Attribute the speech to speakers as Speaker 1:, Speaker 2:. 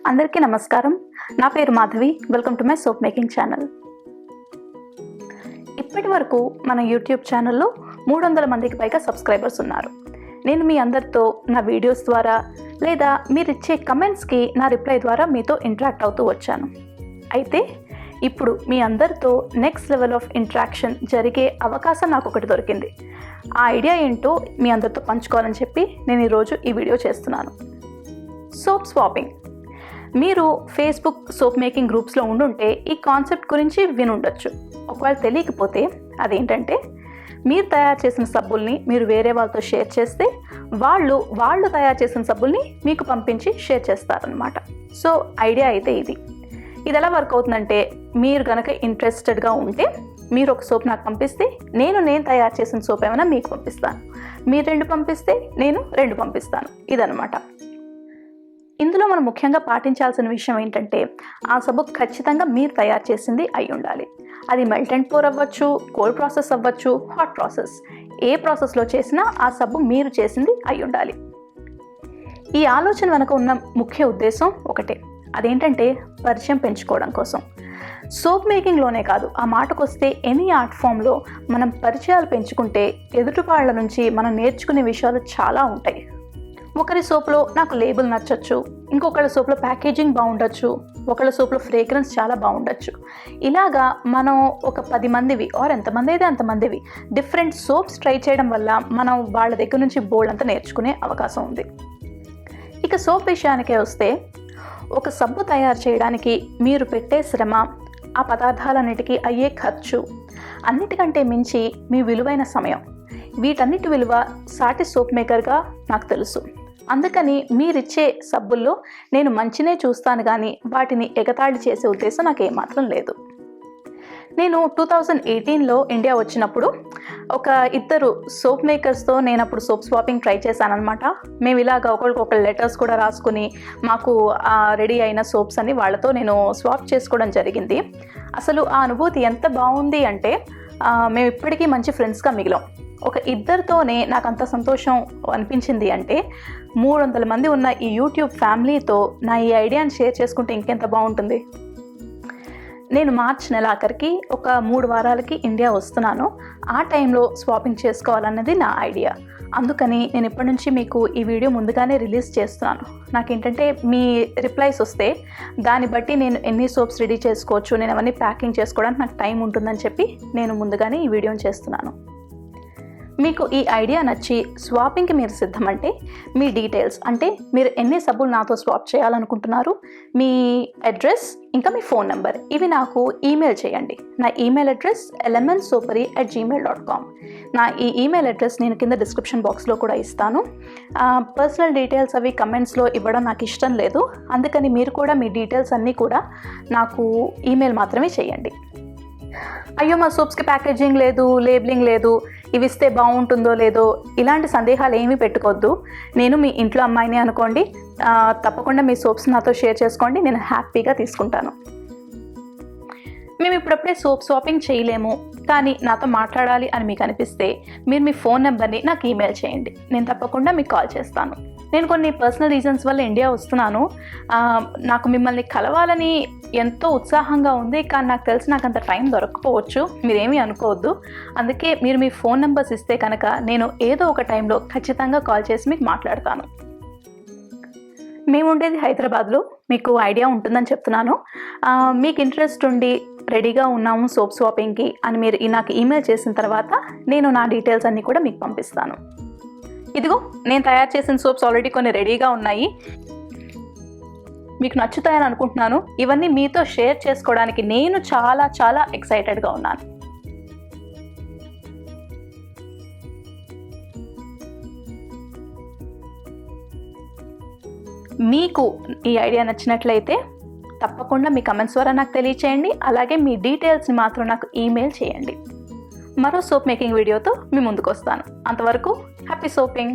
Speaker 1: అందరికీ నమస్కారం. నా పేరు Madhavi. Welcome to my soap making channel. ఇప్పటి వరకు మన యూట్యూబ్ ఛానల్లో 300 మందికి పైగా సబ్స్క్రైబర్స్ ఉన్నారు. నేను మీ అందరితో నా వీడియోస్ ద్వారా లేదా మీరు ఇచ్చే కమెంట్స్కి నా రిప్లై ద్వారా మీతో ఇంటరాక్ట్ అవుతూ వచ్చాను. అయితే ఇప్పుడు మీ అందరితో నెక్స్ట్ లెవెల్ ఆఫ్ ఇంటరాక్షన్ జరిగే అవకాశం నాకు ఒకటి దొరికింది. ఆ ఐడియా ఏంటో మీ అందరితో పంచుకోవాలని చెప్పి నేను ఈరోజు ఈ వీడియో చేస్తున్నాను. Soap swapping. మీరు ఫేస్బుక్ సోప్ మేకింగ్ గ్రూప్స్లో ఉండుంటే ఈ కాన్సెప్ట్ గురించి వినుండొచ్చు. ఒకవేళ తెలియకపోతే అదేంటంటే, మీరు తయారు చేసిన సబ్బుల్ని మీరు వేరే వాళ్ళతో షేర్ చేస్తే వాళ్ళు తయారు చేసిన సబ్బుల్ని మీకు పంపించి షేర్ చేస్తారనమాట. సో ఐడియా అయితే ఇది ఎలా వర్క్ అవుతుందంటే, మీరు కనుక ఇంట్రెస్టెడ్గా ఉంటే మీరు ఒక సోప్ నాకు పంపిస్తే నేను తయారు చేసిన సోప్ ఏమైనా మీకు పంపిస్తాను. మీరు 2 పంపిస్తే నేను 2 పంపిస్తాను. ఇదనమాట. ఇందులో మనం ముఖ్యంగా పాటించాల్సిన విషయం ఏంటంటే, ఆ సబ్బు ఖచ్చితంగా మీరు తయారు చేసింది అయి ఉండాలి. అది మెల్ట్ అండ్ పోర్ అవ్వచ్చు, కోల్డ్ ప్రాసెస్ అవ్వచ్చు, హాట్ ప్రాసెస్, ఏ ప్రాసెస్లో చేసినా ఆ సబ్బు మీరు చేసింది అయి ఉండాలి. ఈ ఆలోచన వెనుక ఉన్న ముఖ్య ఉద్దేశం ఒకటే. అదేంటంటే పరిచయం పెంచుకోవడం కోసం. సోప్ మేకింగ్లోనే కాదు, ఆ మాటకొస్తే ఎనీ ఆర్ట్ ఫామ్లో మనం పరిచయాలు పెంచుకుంటే ఎదుటి వాళ్ళ నుంచి మనం నేర్చుకునే విషయాలు చాలా ఉంటాయి. ఒకరి సోప్లో నాకు లేబుల్ నచ్చచ్చు, ఇంకొకళ్ళ సోప్లో ప్యాకేజింగ్ బాగుండొచ్చు, ఒకళ్ళ సోప్లో ఫ్రేగ్రెన్స్ చాలా బాగుండొచ్చు. ఇలాగా మనం ఒక 10 మందివి ఆర్ ఎంతమంది అయితే అంతమందివి డిఫరెంట్ సోప్స్ ట్రై చేయడం వల్ల మనం వాళ్ళ దగ్గర నుంచి బోల్డ్ అంతా నేర్చుకునే అవకాశం ఉంది. ఇక సోప్ విషయానికే వస్తే, ఒక సబ్బు తయారు చేయడానికి మీరు పెట్టే శ్రమ, ఆ పదార్థాలన్నిటికీ అయ్యే ఖర్చు, అన్నిటికంటే మించి మీ విలువైన సమయం, వీటన్నిటి విలువ సాటి సోప్ మేకర్గా నాకు తెలుసు. అందుకని మీరిచ్చే సబ్బుల్లో నేను మంచినే చూస్తాను, కానీ వాటిని ఎగతాళి చేసే ఉద్దేశం నాకు ఏమాత్రం లేదు. నేను 2018లో ఇండియా వచ్చినప్పుడు ఒక 2 సోప్ మేకర్స్తో నేను అప్పుడు సోప్ స్వాపింగ్ ట్రై చేశానమాట. మేము ఇలాగ ఒకరికొకరు లెటర్స్ కూడా రాసుకుని మాకు రెడీ అయిన సోప్స్ అని వాళ్ళతో నేను స్వాప్ చేసుకోవడం జరిగింది. అసలు ఆ అనుభూతి ఎంత బాగుంది అంటే, మేము ఇప్పటికీ మంచి ఫ్రెండ్స్గా మిగిలాం. ఒక 2తోనే నాకు అంత సంతోషం అనిపించింది అంటే, 300 మంది ఉన్న ఈ యూట్యూబ్ ఫ్యామిలీతో నా ఈ ఐడియాని షేర్ చేసుకుంటే ఇంకెంత బాగుంటుంది. నేను మార్చ్ నెలాఖరికి ఒక 3 వారాలకి ఇండియా వస్తున్నాను. ఆ టైంలో స్వాపింగ్ చేసుకోవాలన్నది నా ఐడియా. అందుకని నేను ఇప్పటి నుంచి మీకు ఈ వీడియో ముందుగానే రిలీజ్ చేస్తున్నాను. నాకేంటంటే మీ రిప్లైస్ వస్తే దాన్ని బట్టి నేను ఎన్ని సోప్స్ రెడీ చేసుకోవచ్చు, నేను అవన్నీ ప్యాకింగ్ చేసుకోవడానికి నాకు టైం ఉంటుందని చెప్పి నేను ముందుగానే ఈ వీడియోని చేస్తున్నాను. మీకు ఈ ఐడియా నచ్చి స్వాపింగ్కి మీరు సిద్ధమంటే, మీ డీటెయిల్స్ అంటే మీరు ఎన్ని సబ్బులు నాతో స్వాప్ చేయాలనుకుంటున్నారు, మీ అడ్రస్, ఇంకా మీ ఫోన్ నెంబర్, ఇవి నాకు ఈమెయిల్ చేయండి. నా ఈమెయిల్ అడ్రస్ elementsopari@gmail.com. నా ఈ ఈమెయిల్ అడ్రస్ నేను కింద డిస్క్రిప్షన్ బాక్స్లో కూడా ఇస్తాను. పర్సనల్ డీటెయిల్స్ అవి కమెంట్స్లో ఇవ్వడం నాకు ఇష్టం లేదు. అందుకని మీరు కూడా మీ డీటెయిల్స్ అన్నీ కూడా నాకు ఈమెయిల్ మాత్రమే చేయండి. అయ్యో మా సోప్స్కి ప్యాకేజింగ్ లేదు, లేబులింగ్ లేదు, ఇవి ఇస్తే బాగుంటుందో లేదో, ఇలాంటి సందేహాలు ఏమీ పెట్టుకోవద్దు. నేను మీ ఇంట్లో అమ్మాయిని అనుకోండి, తప్పకుండా మీ సోప్స్ నాతో షేర్ చేసుకోండి, నేను హ్యాపీగా తీసుకుంటాను. మేము ఇప్పుడప్పుడే సోప్ స్వాపింగ్ చేయలేము, కానీ నాతో మాట్లాడాలి అని మీకు అనిపిస్తే మీరు మీ ఫోన్ నెంబర్ని నాకు ఈమెయిల్ చేయండి. నేను తప్పకుండా మీకు కాల్ చేస్తాను. నేను కొన్ని పర్సనల్ రీజన్స్ వల్ల ఇండియా వస్తున్నాను. నాకు మిమ్మల్ని కలవాలని ఎంతో ఉత్సాహంగా ఉంది, కానీ నాకు తెలిసి నాకు అంత టైం దొరకకపోవచ్చు, మీరేమీ అనుకోవద్దు. అందుకే మీరు మీ ఫోన్ నెంబర్స్ ఇస్తే కనుక నేను ఏదో ఒక టైంలో ఖచ్చితంగా కాల్ చేసి మీకు మాట్లాడతాను. మేము ఉండేది హైదరాబాద్లో, మీకు ఐడియా ఉంటుందని చెప్తున్నాను. మీకు ఇంట్రెస్ట్ ఉండి రెడీగా ఉన్నాము సోప్ స్వాపింగ్కి అని మీరు నాకు ఈమెయిల్ చేసిన తర్వాత నేను నా డీటెయిల్స్ అన్నీ కూడా మీకు పంపిస్తాను. ఇదిగో నేను తయారు చేసిన సోప్స్ ఆల్రెడీ కొన్ని రెడీగా ఉన్నాయి, మీకు నచ్చుతాయని అనుకుంటున్నాను. ఇవన్నీ మీతో షేర్ చేసుకోవడానికి నేను చాలా చాలా ఎక్సైటెడ్గా ఉన్నాను. మీకు ఈ ఐడియా నచ్చినట్లయితే తప్పకుండా మీ కమెంట్స్ ద్వారా నాకు తెలియచేయండి. అలాగే మీ డీటెయిల్స్ని మాత్రం నాకు ఈమెయిల్ చేయండి. మరో సోప్ మేకింగ్ వీడియోతో మీ ముందుకు వస్తాను. అంతవరకు హ్యాపీ సోపింగ్.